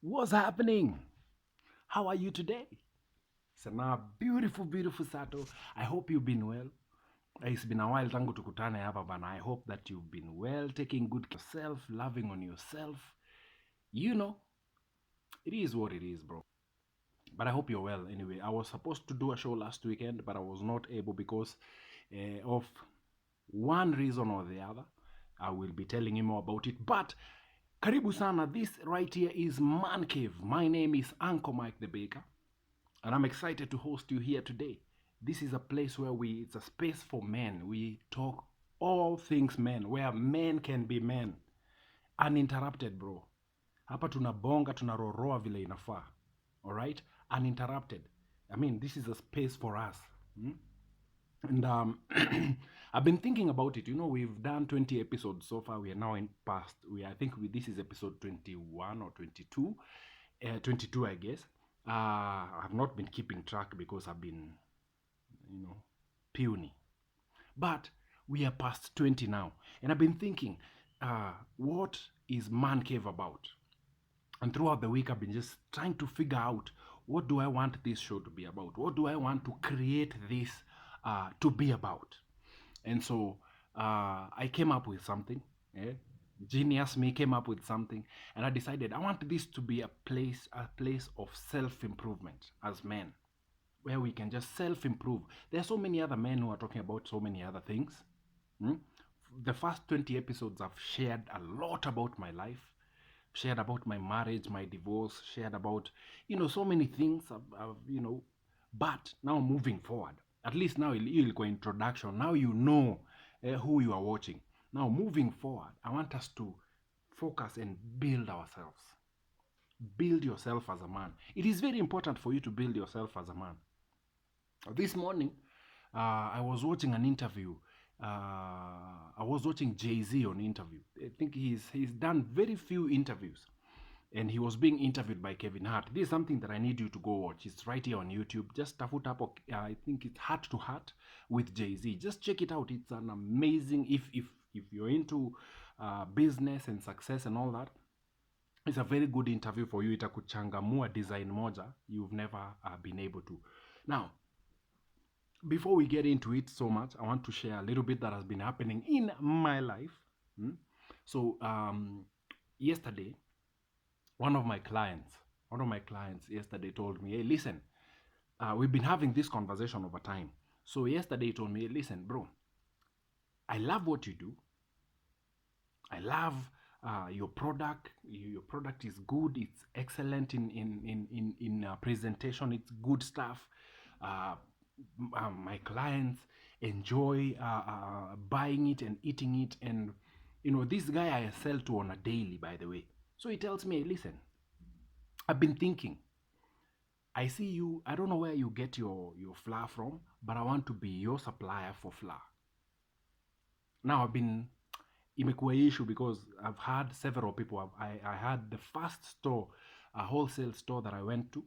What's happening? How are you today? It's a beautiful, beautiful Sato. I hope you've been well. It's been a while tangu tukutane hapa bana. I hope that you've been well, taking good care of yourself, loving on yourself. You know, it is what it is, bro. But I hope you're well anyway. I was supposed to do a show last weekend, but I was not able because of one reason or the other. I will be telling you more about it. But karibu sana, this right here is Man Cave. My name is Uncle Mike the Baker, and I'm excited to host you here today. This is a place where it's a space for men. We talk all things men, where men can be men. Uninterrupted, bro. Hapa tunabonga, tunaroroa vile inafaa. Alright? Uninterrupted. I mean, this is a space for us. Hmm? And I've been thinking about it. You know, we've done 20 episodes so far. We are now in past. I think this is episode 21 or 22. 22, I guess. I've not been keeping track because I've been, you know, puny. But we are past 20 now. And I've been thinking, what is Man Cave about? And throughout the week, I've been just trying to figure out, what do I want this show to be about? What do I want to create this to be about? And so I came up with something. Eh? Genius me came up with something, and I decided I want this to be a place of self-improvement as men, where we can just self-improve. There are so many other men who are talking about so many other things. Hmm? The first 20 episodes I've shared a lot about my life, shared about my marriage, my divorce, shared about, so many things, but now moving forward, at least now you'll go introduction, now who you are watching. Now moving forward, I want us to focus and build ourselves. Build yourself as a man. It is very important for you to build yourself as a man. This morning, I was watching an interview. I was watching Jay-Z on interview. I think he's done very few interviews, and he was being interviewed by Kevin Hart. This is something that I need you to go watch. It's right here on YouTube. Just tafut up. I think it's Heart to Heart with Jay-Z. Just check it out. It's an amazing. If you're into business and success and all that, it's a very good interview for you. Itakuchangamua design moja you've never been able to. Now, before we get into it so much, I want to share a little bit that has been happening in my life. So yesterday, one of my clients yesterday told me, hey, listen, we've been having this conversation over time. So yesterday he told me, hey, listen, bro, I love what you do. I love your product. Your product is good. It's excellent in presentation. It's good stuff. My clients enjoy buying it and eating it, and this guy I sell to on a daily, by the way. So he tells me, listen, I've been thinking, I see you, I don't know where you get your flour from, but I want to be your supplier for flour. Now I've been imekuwa issue because I've had several people. I had the first store, a wholesale store that I went to.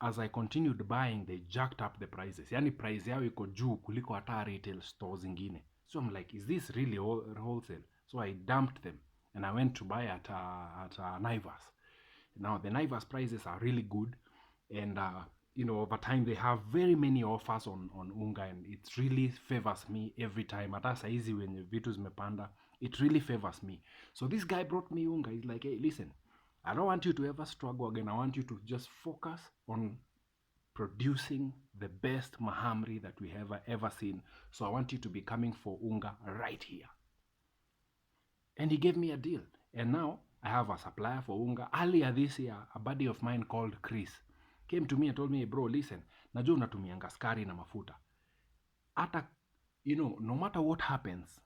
As I continued buying, they jacked up the prices. Yani price yao iko juu kuliko hata retail stores zingine. So I'm like, is this really wholesale? So I dumped them and I went to buy at Naivas. Now the Naivas prices are really good, and over time they have very many offers on unga, and it really favors me every time. Hata saizi when vitu zimepanda, it really favors me. So this guy brought me unga. He's like, hey, listen, I don't want you to ever struggle again. I want you to just focus on producing the best mahamri that we have ever seen. So I want you to be coming for unga right here. And he gave me a deal. And now I have a supplier for unga. Earlier this year, a buddy of mine called Chris came to me and told me, bro, listen, najua unatumianga skari na mafuta. Ata, no matter what happens,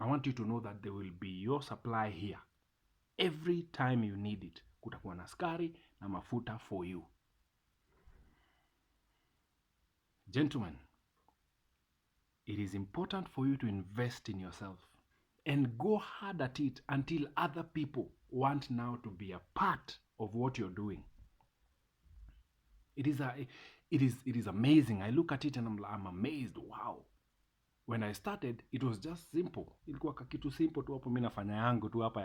I want you to know that there will be your supply here. Every time you need it, kutakuwa na skari na mafuta for you. Gentlemen, it is important for you to invest in yourself and go hard at it until other people want now to be a part of what you're doing. It is amazing. I look at it and I'm amazed. Wow. When I started, it was just simple. Ilikuwa kakitu simple tu hapo, mimi nafanya yangu tu hapa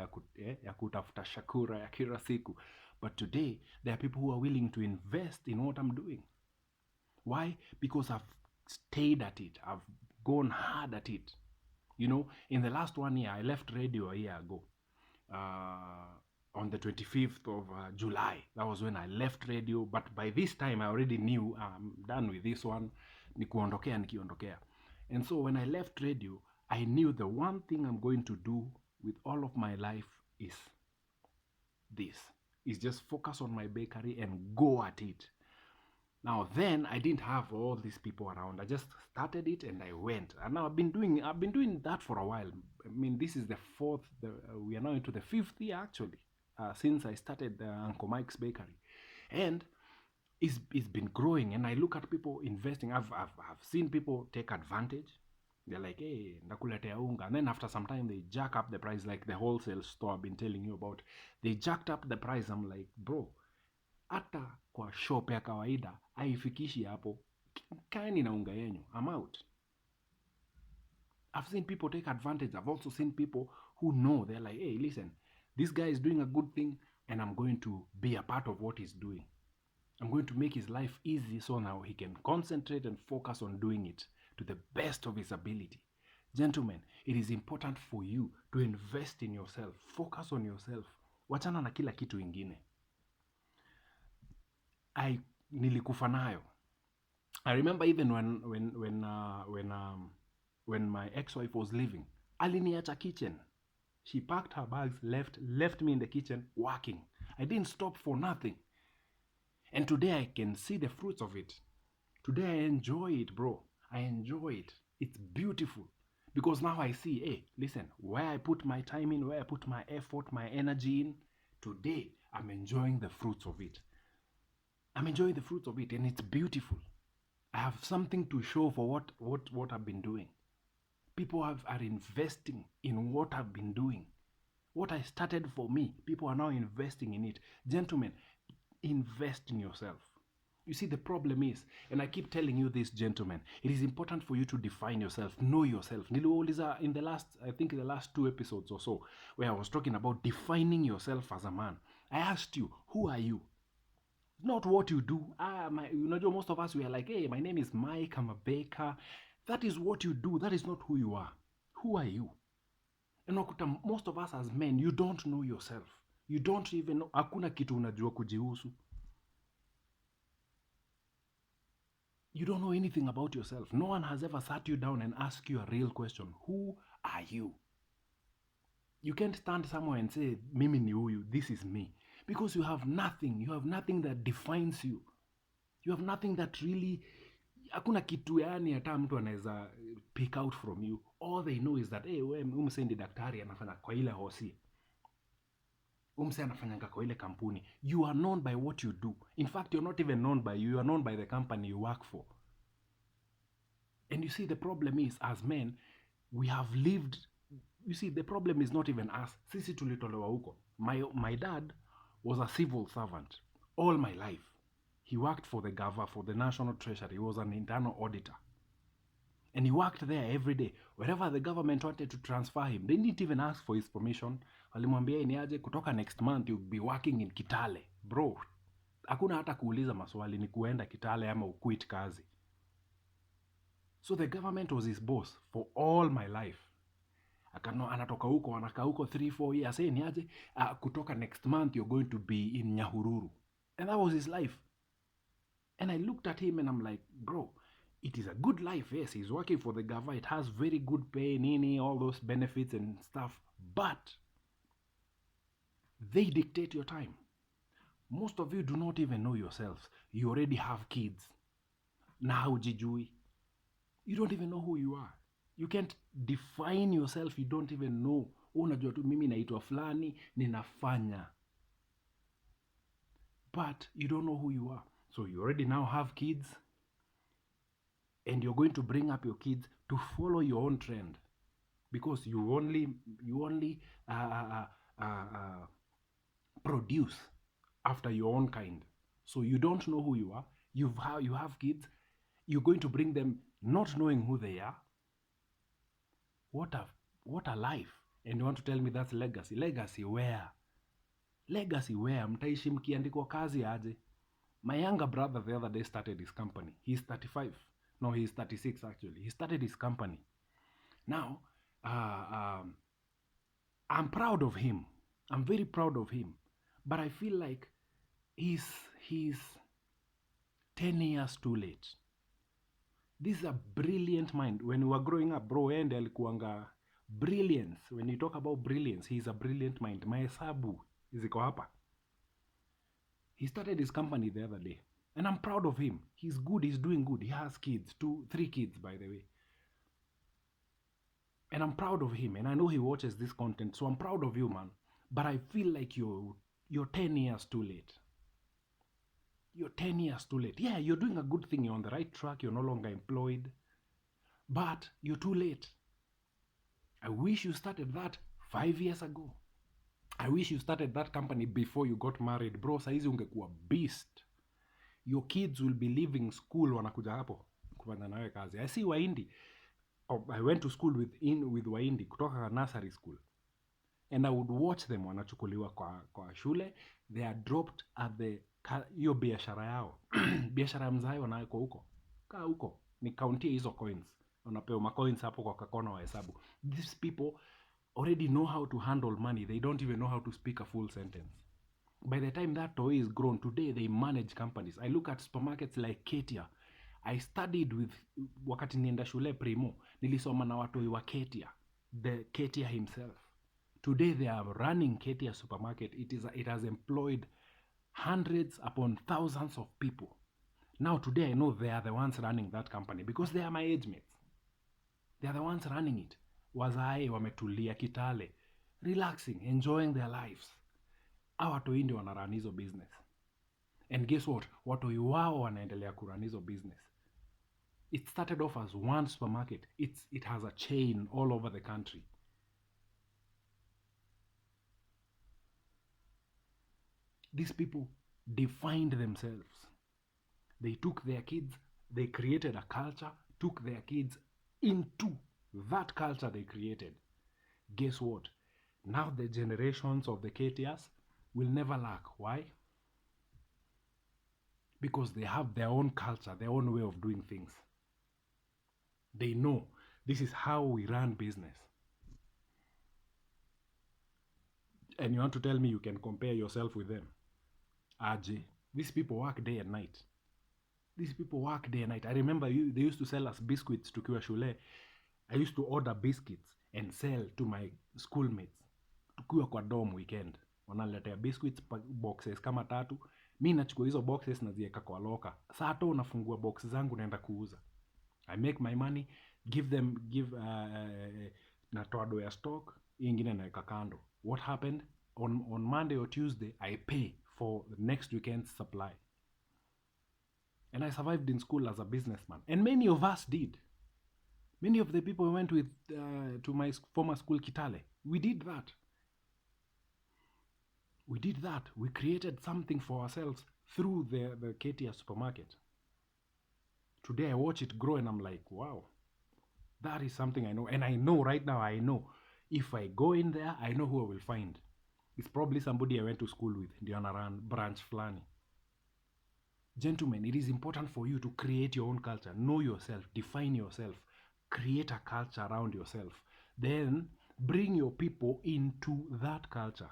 ya kutafuta shakura ya kila siku. But today, there are people who are willing to invest in what I'm doing. Why? Because I've stayed at it. I've gone hard at it. You know, in the last 1 year, I left radio a year ago. On the 25th of July. That was when I left radio. But by this time, I already knew I'm done with this one. Nikiondokea. And so when I left radio, I knew the one thing I'm going to do with all of my life is this. Is just focus on my bakery and go at it. Now then, I didn't have all these people around. I just started it and I went. And now I've been doing that for a while. I mean, this is the fourth. We are now into the 5th year actually, since I started Uncle Mike's Bakery, and it's been growing. And I look at people investing. I've seen people take advantage. They're like, hey, ndakuletea unga, and then after some time they jack up the price, like the wholesale store I've been telling you about. They jacked up the price. I'm like, bro, hata kwa shop ya kawaida haifikishi hapo. Kaeni na unga yenyu. I'm out. I've seen people take advantage. I've also seen people who know. They're like, hey, listen, this guy is doing a good thing and I'm going to be a part of what he's doing. I'm going to make his life easy so now he can concentrate and focus on doing it to the best of his ability. Gentlemen, it is important for you to invest in yourself. Focus on yourself. Wachana na kila kitu ingine. Nilikufa nayo. I remember even when my ex-wife was leaving, aliniacha kitchen. She packed her bags, left me in the kitchen working. I didn't stop for nothing. And today I can see the fruits of it. Today I enjoy it, bro. I enjoy it. It's beautiful. Because now I see, hey, listen, where I put my time in, where I put my effort, my energy in, today I'm enjoying the fruits of it. I'm enjoying the fruits of it, and it's beautiful. I have something to show for what I've been doing. People are investing in what I've been doing. What I started for me, people are now investing in it. Gentlemen, invest in yourself. You see, the problem is, and I keep telling you this, gentlemen, it is important for you to define yourself, know yourself. Niliuliza in the last 2 episodes or so, where I was talking about defining yourself as a man. I asked you, who are you? Not what you do. Most of us, we are like, hey, my name is Mike, I'm a baker. That is what you do. That is not who you are. Who are you? And most of us as men, you don't know yourself. You don't even know. Hakuna kitu unajua kujihusu. You don't know anything about yourself. No one has ever sat you down and asked you a real question. Who are you? You can't stand somewhere and say, mimi ni huyu, this is me. Because you have nothing. You have nothing that defines you. You have nothing that really, hakuna kitu yani hata mtu anaweza pick out from you. All they know is that, hey, umse ndi daktari anafanya kwa ile hosi. Umse anafanyanga kwa ile kampuni. You are known by what you do. In fact, you're not even known by you. You are known by the company you work for. And you see, the problem is, as men, we have lived. You see, the problem is not even us. Sisi tulitolewa huko. My dad was a civil servant all my life. He worked for the government, for the National Treasury. He was an internal auditor. And he worked there every day. Wherever the government wanted to transfer him, they didn't even ask for his permission. Walimwambia ni aje kutoka next month you'll be working in Kitale. Bro, hakuna hata kuuliza maswali, ni kuenda Kitale ama uquit kazi. So the government was his boss for all my life. Anatoka huko, anakaa huko 3-4 years. Say ni aje, kutoka next month you're going to be in Nyahururu. And that was his life. And I looked at him and I'm like, bro, it is a good life. Yes, he's working for the government. It has very good pay, nini, all those benefits and stuff. But they dictate your time. Most of you do not even know yourselves. You already have kids. Na hujijui. You don't even know who you are. You can't define yourself. You don't even know. Unajua tu mimi naitwa fulani, ninafanya. But you don't know who you are. So you already now have kids. And you're going to bring up your kids to follow your own trend. Because you only produce after your own kind. So you don't know who you are. You have kids. You're going to bring them not knowing who they are. What a life. And you want to tell me that's legacy. Legacy where? Legacy where? Mtaishi mkiandikwa kazi aje? My younger brother the other day started his company. He's 35. No, he's 36 actually. He started his company. Now, I'm proud of him. I'm very proud of him. But I feel like he's 10 years too late. This is a brilliant mind. When we were growing up, bro, and alikuanga brilliance. When you talk about brilliance, he's a brilliant mind. Mahesabu ziko hapa. He started his company the other day. And I'm proud of him. He's good, he's doing good. He has kids, 3 kids, by the way. And I'm proud of him. And I know he watches this content. So I'm proud of you, man. But I feel like you're 10 years too late. You're 10 years too late. Yeah, you're doing a good thing. You're on the right track. You're no longer employed. But you're too late. I wish you started that 5 years ago. I wish you started that company before you got married. Bro, saizi ungekuwa beast. Your kids will be leaving school wanakuja hapo kufanya nawe kazi. I see Waindi. I went to school with Waindi kutoka nursery school. And I would watch them wanachukuliwa kwa shule. They are dropped at the hiyo biashara yao. Biashara ya mzae wanawekwa huko. Kaa huko. Ni countie hizo coins. Wanapewa macoins hapo kwa kakona wa hesabu. These people already know how to handle money. They don't even know how to speak a full sentence. By the time that toy is grown, today they manage companies. I look at supermarkets like Ketia. I studied with, wakati nienda shule primo, nilisoma na watoi wa Ketia. The Ketia himself. Today they are running Ketia supermarket. It has employed hundreds upon thousands of people. Now today I know they are the ones running that company because they are my age mates. They are the ones running it. Wazae wametulia Kitale, relaxing, enjoying their lives. Hawa watoi ndio wanarun hizo business. And guess what? Watoi wao wanaendelea kurun hizo business. It started off as one supermarket. It has a chain all over the country. These people defined themselves. They took their kids, they created a culture, took their kids into that culture they created. Guess what? Now the generations of the KTS will never lack. Why? Because they have their own culture, their own way of doing things. They know this is how we run business. And you want to tell me you can compare yourself with them? Aje. These people work day and night. These people work day and night. I remember they used to sell us biscuits tukiwa shule. I used to order biscuits and sell to my schoolmates. Tukiwa kwa dorm weekend. Wanaletea biscuits boxes kama 3. Mi nachukua hizo boxes naziweka kwa loka. Saa to nafungua box zangu naenda kuuza. I make my money, give natoa do ya stock, ingine naeka kando. What happened? On Monday or Tuesday, I pay for the next weekend's supply. And I survived in school as a businessman. And many of us did. Many of the people went with to my former school, Kitale. We did that. We did that. We created something for ourselves through the Ketia supermarket. Today I watch it grow and I'm like, wow, that is something I know. And I know right now, I know if I go in there, I know who I will find. It's probably somebody I went to school with. Ndio anaran branch flani. Gentlemen, it is important for you to create your own culture. Know yourself. Define yourself. Create a culture around yourself. Then bring your people into that culture.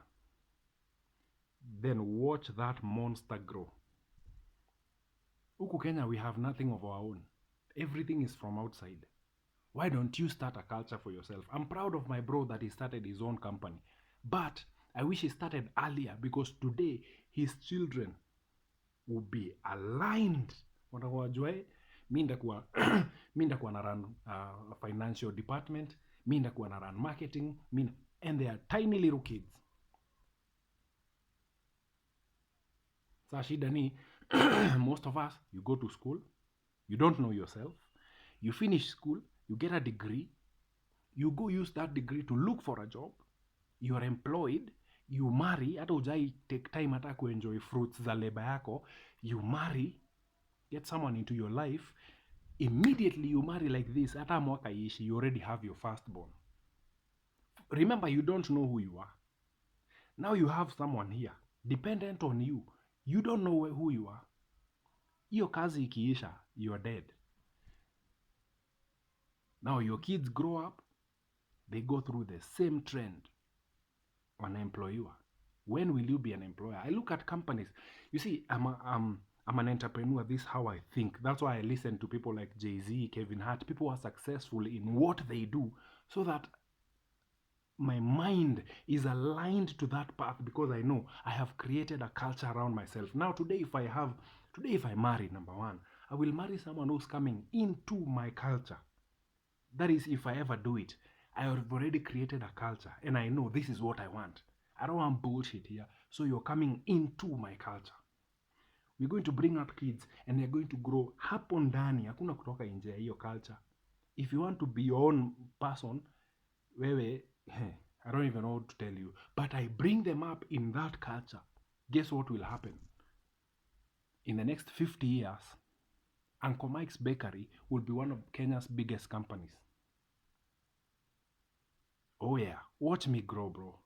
Then watch that monster grow. Huku Kenya, we have nothing of our own. Everything is from outside. Why don't you start a culture for yourself? I'm proud of my bro that he started his own company. But I wish he started earlier because today his children will be aligned. Wajue, mi ndakuwa na run financial department, mi ndakuwa na run marketing, and they are tiny little kids. Sa shida ni, most of us, you go to school, you don't know yourself, you finish school, you get a degree, you go use that degree to look for a job, you are employed, you marry, hata ujai take time hata kuenjoy fruits za labor yako, you marry, get someone into your life, immediately you marry like this, hata mwaka ishi, you already have your firstborn. Remember, you don't know who you are. Now you have someone here. dependent on you. You don't know who you are. Hiyo kazi ikiisha, you are dead. Now your kids grow up, they go through the same trend. Wanaemployiwa. When will you be an employer? I look at companies. You see, I'm an entrepreneur. This is how I think. That's why I listen to people like Jay-Z, Kevin Hart. People who are successful in what they do, so that my mind is aligned to that path, because I know I have created a culture around myself. Now, today, if I marry, number one, I will marry someone who's coming into my culture. That is, if I ever do it, I have already created a culture and I know this is what I want. I don't want bullshit here. So you're coming into my culture. We're going to bring up kids and they're going to grow hapo ndani. Hakuna kutoka nje ya hiyo culture. If you want to be your own person, wewe, I don't even know what to tell you. But I bring them up in that culture. Guess what will happen? In the next 50 years, Uncle Mike's Bakery will be one of Kenya's biggest companies. Oh yeah, watch me grow, bro.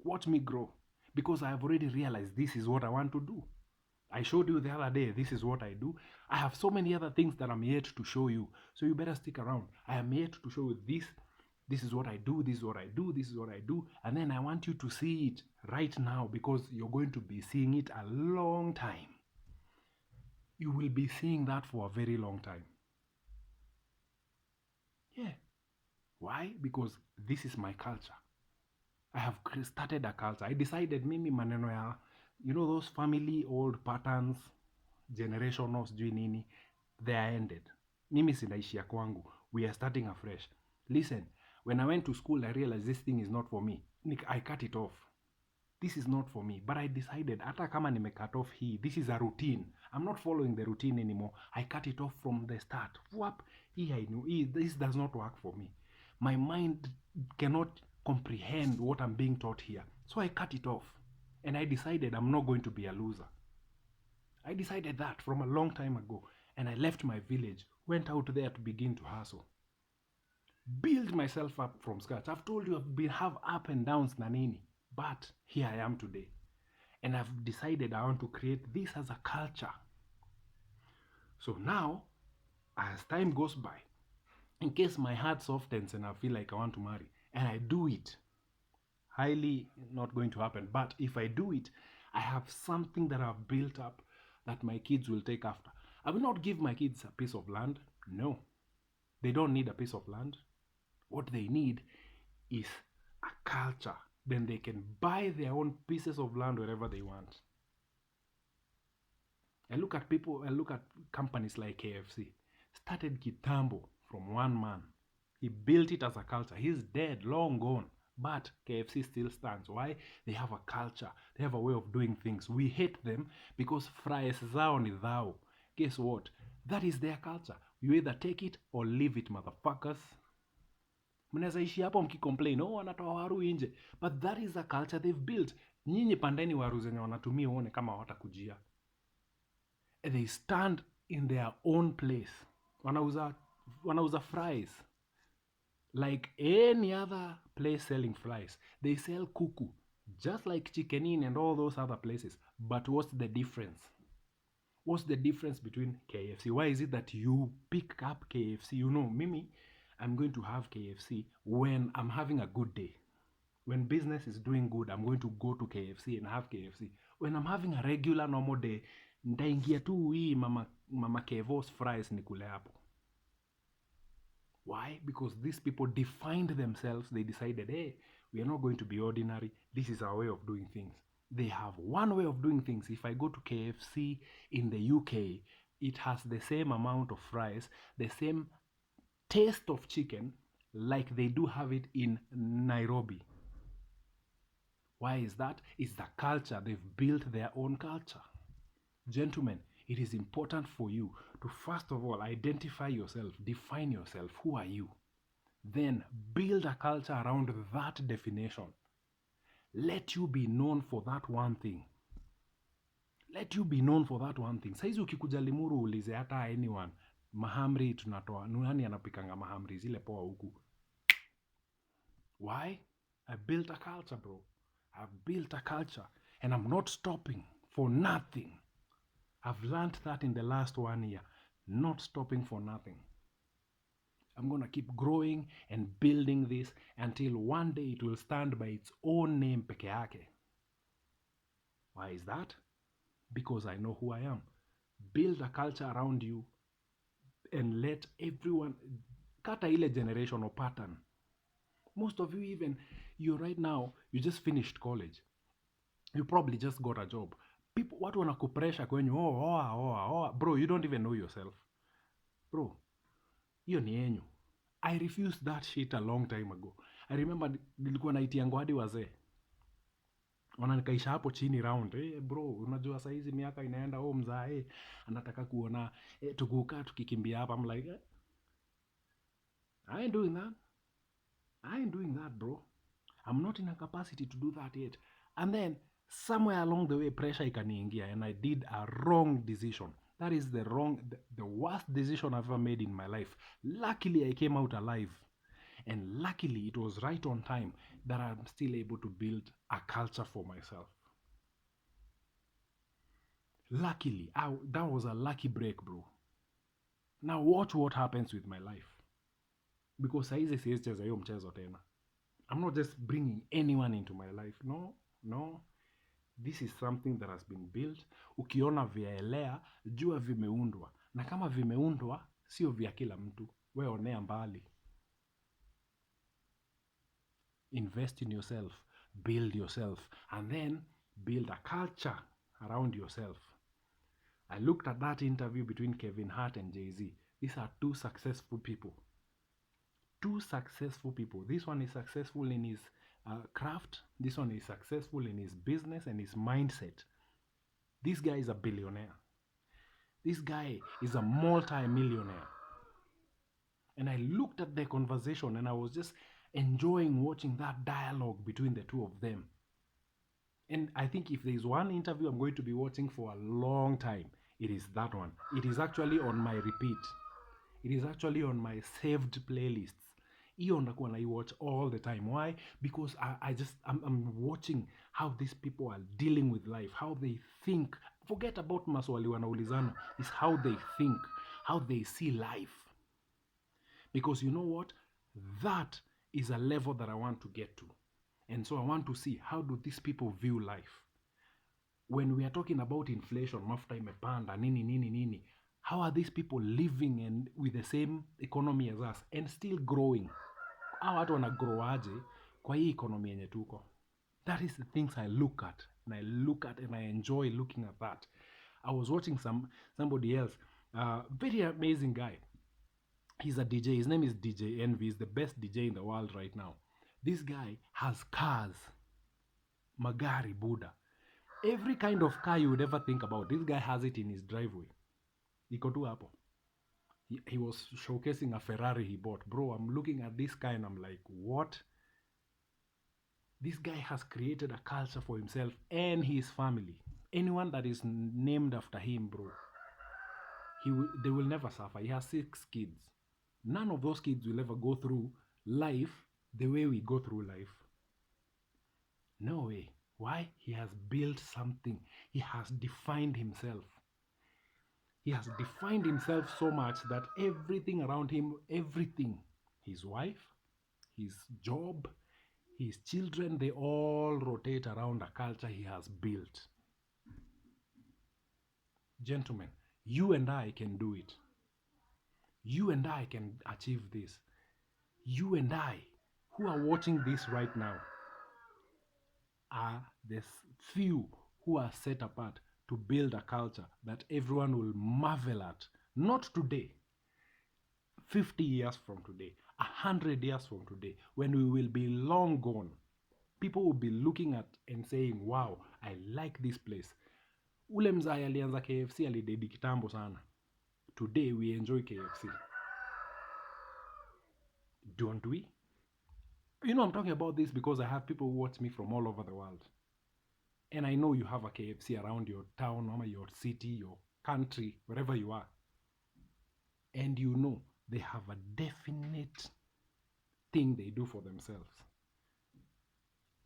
Watch me grow. Because I have already realized this is what I want to do. I showed you the other day, this is what I do. I have so many other things that I'm yet to show you. So you better stick around. I am yet to show you this. This is what I do, this is what I do, this is what I do. And then I want you to see it right now, because you're going to be seeing it a long time. You will be seeing that for a very long time. Yeah. Why? Because this is my culture. I have started a culture. I decided mimi maneno ya, you know, those family old patterns, generational sijui nini, they are ended. Mimi sinaishia kwangu. We are starting afresh. Listen, when I went to school, I realized this thing is not for me. I cut it off. This is not for me. But I decided, hata kama nime cut off hii, this is a routine. I'm not following the routine anymore. I cut it off from the start. Whap, I knew, this does not work for me. My mind cannot comprehend what I'm being taught here. So I cut it off. And I decided I'm not going to be a loser. I decided that from a long time ago. And I left my village, went out there to begin to hustle. Build myself up from scratch. I've told you have up and downs na nini. But here I am today. And I've decided I want to create this as a culture. So now, as time goes by, in case my heart softens and I feel like I want to marry, and I do it, highly not going to happen, but if I do it, I have something that I've built up that my kids will take after. I will not give my kids a piece of land. No. They don't need a piece of land. What they need is a culture. Then they can buy their own pieces of land wherever they want. I look at companies like KFC. Started kitambo from one man. He built it as a culture. He's dead, long gone. But KFC still stands. Why? They have a culture. They have a way of doing things. We hate them because fries zao ni thou. Guess what? That is their culture. You either take it or leave it, motherfuckers. Mnaweza ishi hapo mkicomplain, oh, wanatoa waru nje. But that is a culture they've built. Nyinyi pandeni waru zenye wanatumia uone kama hawatakujia. And they stand in their own place. Wanauza fries. Like any other place selling fries. They sell kuku. Just like Chicken Inn and all those other places. But what's the difference? What's the difference between KFC? Why is it that you pick up KFC? You know, Mimi, I'm going to have KFC when I'm having a good day. When business is doing good, I'm going to go to KFC and have KFC. When I'm having a regular normal day, nitaingia tu hii mama Kevo's fries nikule hapo. Why? Because these people defined themselves. They decided, hey, we are not going to be ordinary. This is our way of doing things. They have one way of doing things. If I go to KFC in the UK, it has the same amount of fries, the same taste of chicken like they do have it in Nairobi. Why is that? It's the culture. They've built their own culture. Gentlemen, it is important for you to first of all identify yourself, define yourself. Who are you? Then build a culture around that definition. Let you be known for that one thing. Let you be known for that one thing. Saizi ukikuja Limuru ulize hata anyone, mahamri tunatoa, nani anapikanga mahamri zile poa huku. Why? I built a culture, bro. I've built a culture. And I'm not stopping for nothing. I've learned that in the last 1 year. Not stopping for nothing. I'm going to keep growing and building this until one day it will stand by its own name peke yake. Why is that? Because I know who I am. Build a culture around you and let everyone, kata ile generational pattern. Most of you, even you right now, you just finished college. You probably just got a job. People, watu wanakupresha kwenye oa. Bro, you don't even know yourself. Bro, hiyo ni yenyu. I refused that shit a long time ago. I remember nilikuwa naitiangu hadi wazee. Wananikaisha hapo chini round. Bro, unajua saa hizi miaka inaenda, mzae anataka kuona tukukaa tukikimbia hapa. I'm like, I ain't doing that. I ain't doing that, bro. I'm not in a capacity to do that yet. And then somewhere along the way, pressure ikaniingia and I did a wrong decision. That is the worst decision I've ever made in my life. Luckily, I came out alive. And luckily, it was right on time that I'm still able to build a culture for myself. Luckily, that was a lucky break, bro. Now watch what happens with my life. Because saizi siwezi cheza hiyo mchezo tena. I'm not just bringing anyone into my life. No. This is something that has been built. Ukiona vyaelea, jua vimeundwa. Na kama vimeundwa, sio vya kila mtu. We onea mbali. Invest in yourself. Build yourself. And then build a culture around yourself. I looked at that interview between Kevin Hart and Jay-Z. These are two successful people. Two successful people. This one is successful in his craft. This one is successful in his business and his mindset. This guy is a billionaire. This guy is a multi-millionaire. And I looked at their conversation and I was just enjoying watching that dialogue between the two of them. And I think if there's one interview I'm going to be watching for a long time, it is that one. It is actually on my repeat. It is actually on my saved playlists. Hiyo nakuwa na watch all the time. Why? Because I'm watching how these people are dealing with life, how they think. Forget about maswali wanaulizana. It's how they think, how they see life. Because you know what? That is a level that I want to get to. And so I want to see, how do these people view life? When we are talking about inflation, mafuta imepanda, nini, how are these people living and with the same economy as us and still growing? How watu wanagrow aje kwa hii economy yenye tuko? That is the things I look at. And I enjoy looking at that. I was watching somebody else, very amazing guy. He's a DJ. His name is DJ Envy. He's the best DJ in the world right now. This guy has cars. Magari, Buddha. Every kind of car you would ever think about, this guy has it in his driveway. Iko tu hapo. He was showcasing a Ferrari he bought. Bro, I'm looking at this guy and I'm like, what? This guy has created a culture for himself and his family. Anyone that is named after him, bro, they will never suffer. He has 6 kids. None of those kids will ever go through life the way we go through life. No way. Why? He has built something. He has defined himself. He has defined himself so much that everything around him, everything, his wife, his job, his children, they all rotate around a culture he has built. Gentlemen, you and I can do it. You and I can achieve this. You and I, who are watching this right now, are the few who are set apart to build a culture that everyone will marvel at. Not today, 50 years from today, 100 years from today, when we will be long gone. People will be looking at and saying, wow, I like this place. Ule mzee alianza KFC alidedi kitambo sana. Today we enjoy KFC. Don't we? You know, I'm talking about this because I have people who watch me from all over the world. And I know you have a KFC around your town, or your city, your country, wherever you are. And you know they have a definite thing they do for themselves.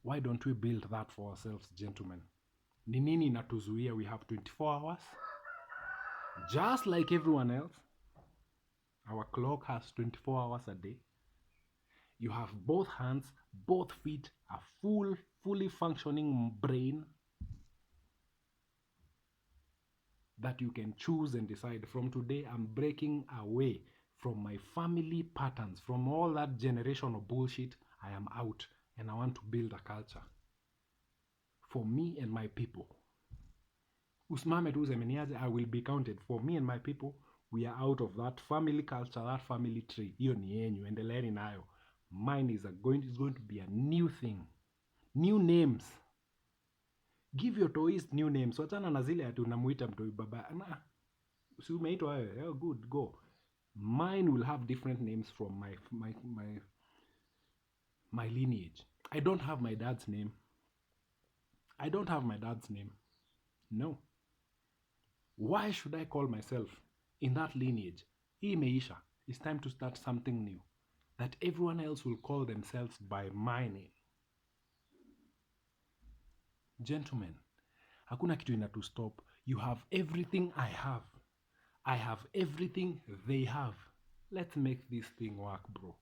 Why don't we build that for ourselves, gentlemen? Ni nini inatuzuia we have 24 hours? Just like everyone else, our clock has 24 hours a day. You have both hands, both feet, a fully functioning brain that you can choose and decide, from today I'm breaking away from my family patterns, from all that generational bullshit. I am out and I want to build a culture for me and my people. Usimame tu useme I will be counted. For me and my people, we are out of that family culture, that family tree. Hiyo ni yenyu, endeleeni nayo. Mine is going to be a new thing. New names. Give your toys new names. Wachana na zile ati unamuita mtoi baba. Na, si umeitwa wewe. Oh, good, go. Mine will have different names from my lineage. I don't have my dad's name. I don't have my dad's name. No. Why should I call myself in that lineage? Hii imeisha. It's time to start something new. That everyone else will call themselves by my name. Gentlemen, hakuna kitu inatu stop. You have everything I have. I have everything they have. Let's make this thing work, bro.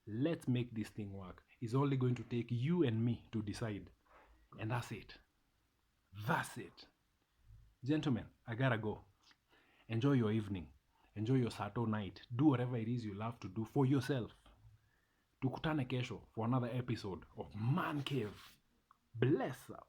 Let's make this thing work. It's only going to take you and me to decide. And that's it. That's it. Gentlemen, I gotta go. Enjoy your evening. Enjoy your Saturday night. Do whatever it is you love to do for yourself. Tukutane kesho for another episode of Man Cave. Bless up.